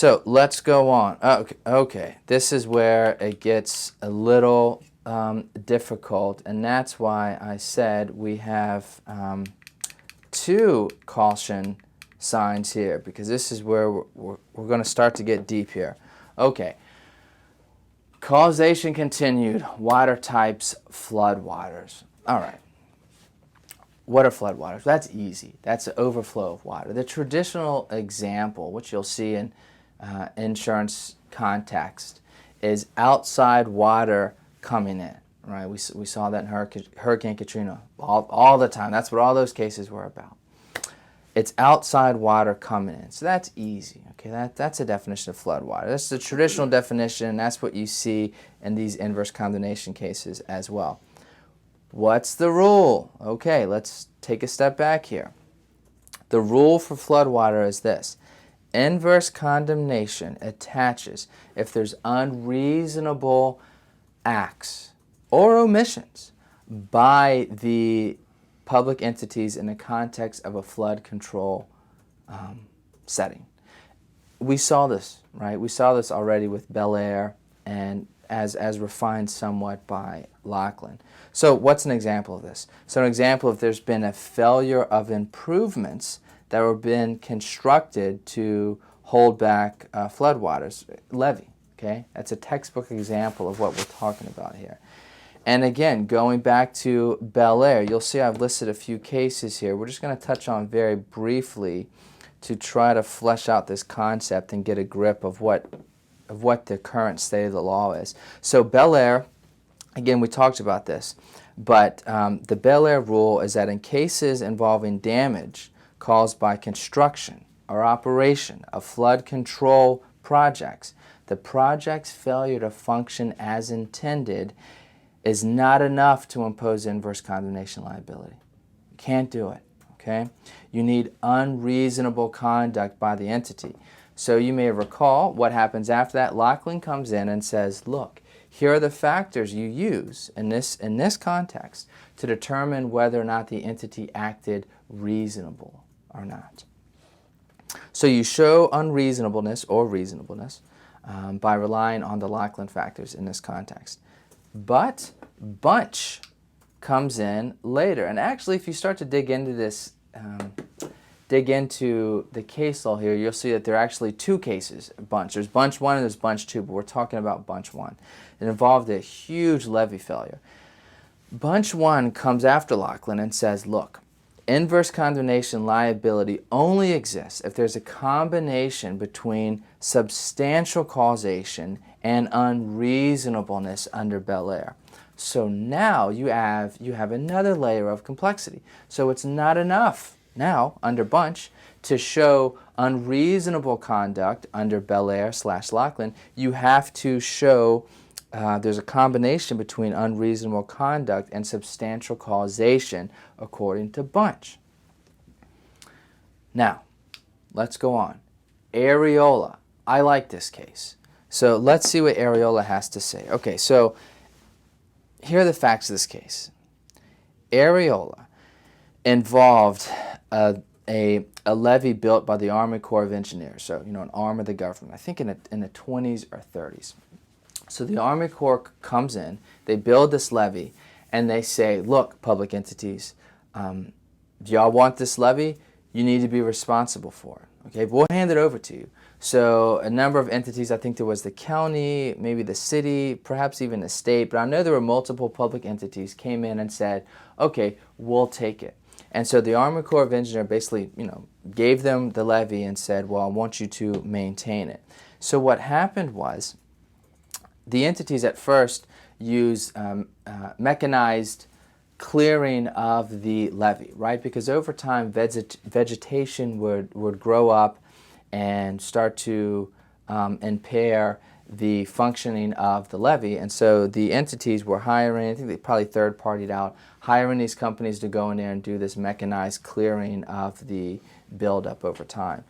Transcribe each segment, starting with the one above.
So let's go on. Okay, this is where it gets a little difficult, and that's why I said we have two caution signs here, because this is where we're going to start to get deep here. Okay, causation continued, water types, floodwaters. All right. What are floodwaters? That's easy. That's the overflow of water. The traditional example, which you'll see in insurance context, is outside water coming in, right? We saw that in Hurricane Katrina all the time. That's what all those cases were about. It's outside water coming in. So that's easy, okay? That's a definition of floodwater. That's the traditional definition, and that's what you see in these inverse condemnation cases as well. What's the rule? Okay, let's take a step back here. The rule for floodwater is this. Inverse condemnation attaches if there's unreasonable acts or omissions by the public entities in the context of a flood control setting. We saw this, right? We saw this already with Bel Air and as refined somewhat by Laughlin. So what's an example of this? So an example, if there's been a failure of improvements that were been constructed to hold back floodwaters, levee, okay? That's a textbook example of what we're talking about here. And again, going back to Bel Air, you'll see I've listed a few cases here. We're just going to touch on very briefly to try to flesh out this concept and get a grip of what the current state of the law is. So Bel Air, again, we talked about this, but the Bel Air rule is that in cases involving damage caused by construction or operation of flood control projects, the project's failure to function as intended is not enough to impose inverse condemnation liability. You can't do it, okay? You need unreasonable conduct by the entity. So you may recall what happens after that. Laughlin comes in and says, look, here are the factors you use in this context to determine whether or not the entity acted reasonable or not. So you show unreasonableness or reasonableness by relying on the Laughlin factors in this context. But Bunch comes in later. And actually, if you start to dig into this, dig into the case law here, you'll see that there are actually two cases, Bunch. There's Bunch 1 and there's Bunch 2, but we're talking about Bunch 1. It involved a huge levee failure. Bunch 1 comes after Laughlin and says, look, inverse condemnation liability only exists if there's a combination between substantial causation and unreasonableness under Bel Air. So now you have another layer of complexity. So it's not enough now under Bunch to show unreasonable conduct under Bel Air / Laughlin. You have to show there's a combination between unreasonable conduct and substantial causation according to Bunch. Now, let's go on. Areola. I like this case. So let's see what Areola has to say. Okay, so here are the facts of this case. Areola involved a levee built by the Army Corps of Engineers, so an arm of the government, I think in the 20s or 30s. So the Army Corps comes in, they build this levee, and they say, look, public entities, do y'all want this levee? You need to be responsible for it. Okay, but we'll hand it over to you. So a number of entities, I think there was the county, maybe the city, perhaps even the state, but I know there were multiple public entities came in and said, okay, we'll take it. And so the Army Corps of Engineers basically, gave them the levee and said, well, I want you to maintain it. So what happened was the entities at first used mechanized clearing of the levee, right? Because over time, vegetation would grow up and start to impair the functioning of the levee. And so the entities were hiring, I think they probably third-partied out, hiring these companies to go in there and do this mechanized clearing of the buildup over time.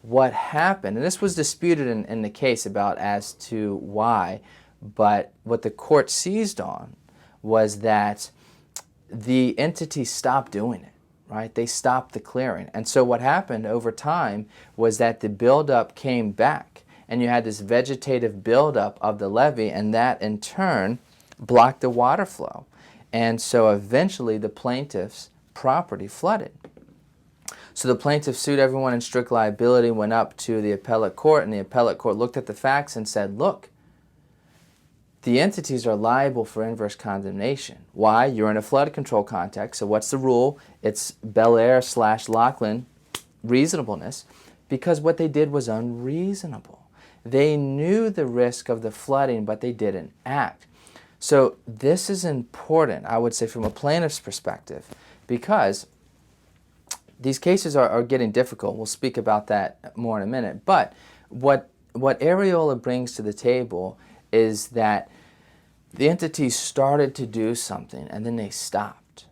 What happened, and this was disputed in the case about as to why, but what the court seized on was that the entity stopped doing it. Right? They stopped the clearing. And so what happened over time was that the buildup came back. and you had this vegetative buildup of the levee, and that in turn blocked the water flow. And so eventually the plaintiff's property flooded. So the plaintiff sued everyone in strict liability, went up to the appellate court, and the appellate court looked at the facts and said, look, the entities are liable for inverse condemnation. Why? You're in a flood control context, so what's the rule? It's Bel Air/Laughlin reasonableness, because what they did was unreasonable. They knew the risk of the flooding, but they didn't act. So this is important, I would say, from a plaintiff's perspective, because these cases are getting difficult. We'll speak about that more in a minute. But what Areola brings to the table is that the entities started to do something and then they stopped,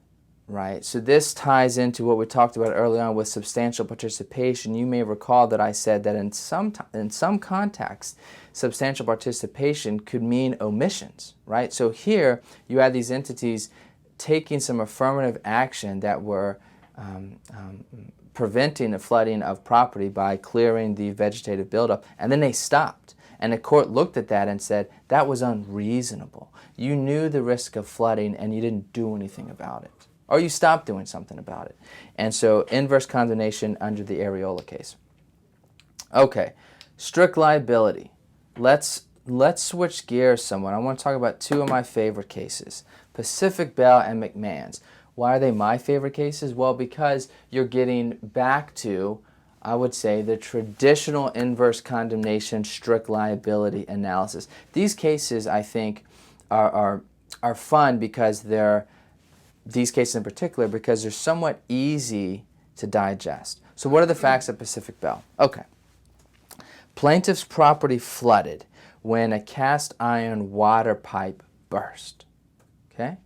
right? So this ties into what we talked about early on with substantial participation. You may recall that I said that in some context, substantial participation could mean omissions, right? So here you had these entities taking some affirmative action that were preventing the flooding of property by clearing the vegetative buildup, and then they stopped. And the court looked at that and said, that was unreasonable. You knew the risk of flooding and you didn't do anything about it. Or you stopped doing something about it. And so inverse condemnation under the Areola case. Okay, strict liability. Let's switch gears somewhat. I want to talk about two of my favorite cases, Pacific Bell and McMahon's. Why are they my favorite cases? Well, because you're getting back to, I would say, the traditional inverse condemnation strict liability analysis. These cases, I think, are fun because these cases in particular, because they're somewhat easy to digest. So what are the facts of Pacific Bell? Okay. Plaintiff's property flooded when a cast iron water pipe burst. Okay?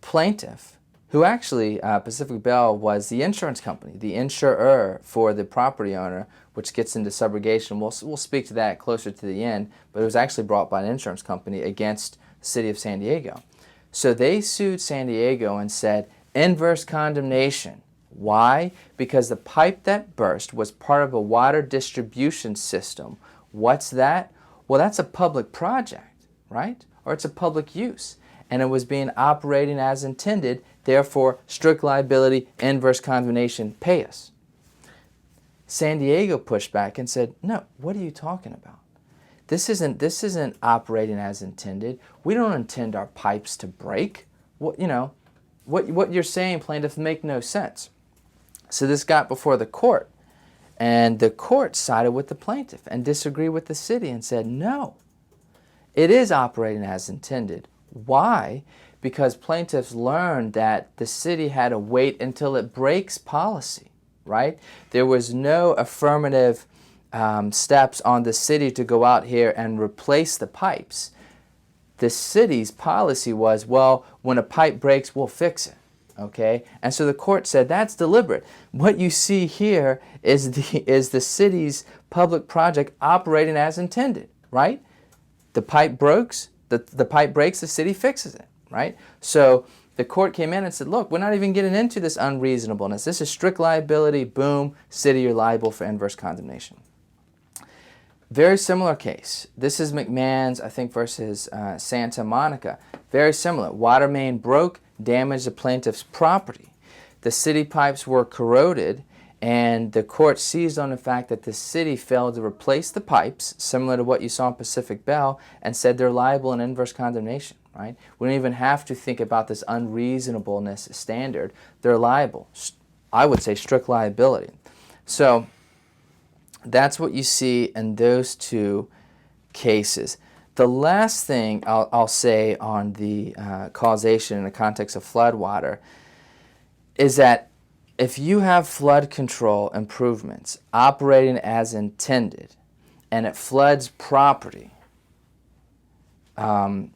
Plaintiff, who actually, Pacific Bell was the insurance company, the insurer for the property owner, which gets into subrogation. We'll speak to that closer to the end, but it was actually brought by an insurance company against the city of San Diego. So they sued San Diego and said, inverse condemnation. Why? Because the pipe that burst was part of a water distribution system. What's that? Well, that's a public project, right? Or it's a public use. And it was being operating as intended, therefore strict liability, inverse condemnation, pay us. San Diego pushed back and said, no, what are you talking about? This isn't operating as intended. We don't intend our pipes to break. What you're saying, plaintiff, make no sense. So this got before the court, and the court sided with the plaintiff and disagreed with the city and said, no, it is operating as intended. Why? Because plaintiffs learned that the city had to wait until it breaks policy, right? There was no affirmative steps on the city to go out here and replace the pipes. The city's policy was, well, when a pipe breaks, we'll fix it. Okay? And so the court said that's deliberate. What you see here is the city's public project operating as intended, right? The pipe breaks, the pipe breaks, the city fixes it, right? So the court came in and said, look, we're not even getting into this unreasonableness. This is strict liability, boom, city, you're liable for inverse condemnation. Very similar case. This is McMahon's, I think, versus Santa Monica. Very similar. Water main broke, damaged the plaintiff's property. The city pipes were corroded, and the court seized on the fact that the city failed to replace the pipes, similar to what you saw in Pacific Bell, and said they're liable in inverse condemnation, right? We don't even have to think about this unreasonableness standard. They're liable. I would say strict liability. So that's what you see in those two cases. The last thing I'll say on the causation in the context of floodwater is that if you have flood control improvements operating as intended and it floods property, to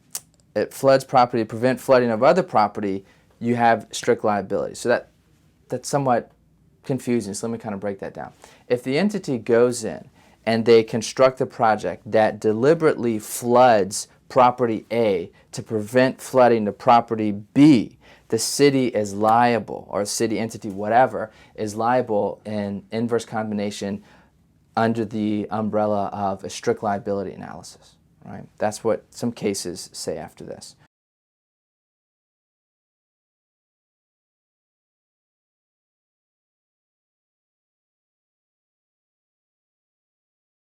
prevent flooding of other property, you have strict liability. So that's somewhat confusing, so let me kind of break that down. If the entity goes in and they construct a project that deliberately floods property A to prevent flooding to property B, the city is liable, or city entity, whatever, is liable in inverse condemnation under the umbrella of a strict liability analysis, right? That's what some cases say after this.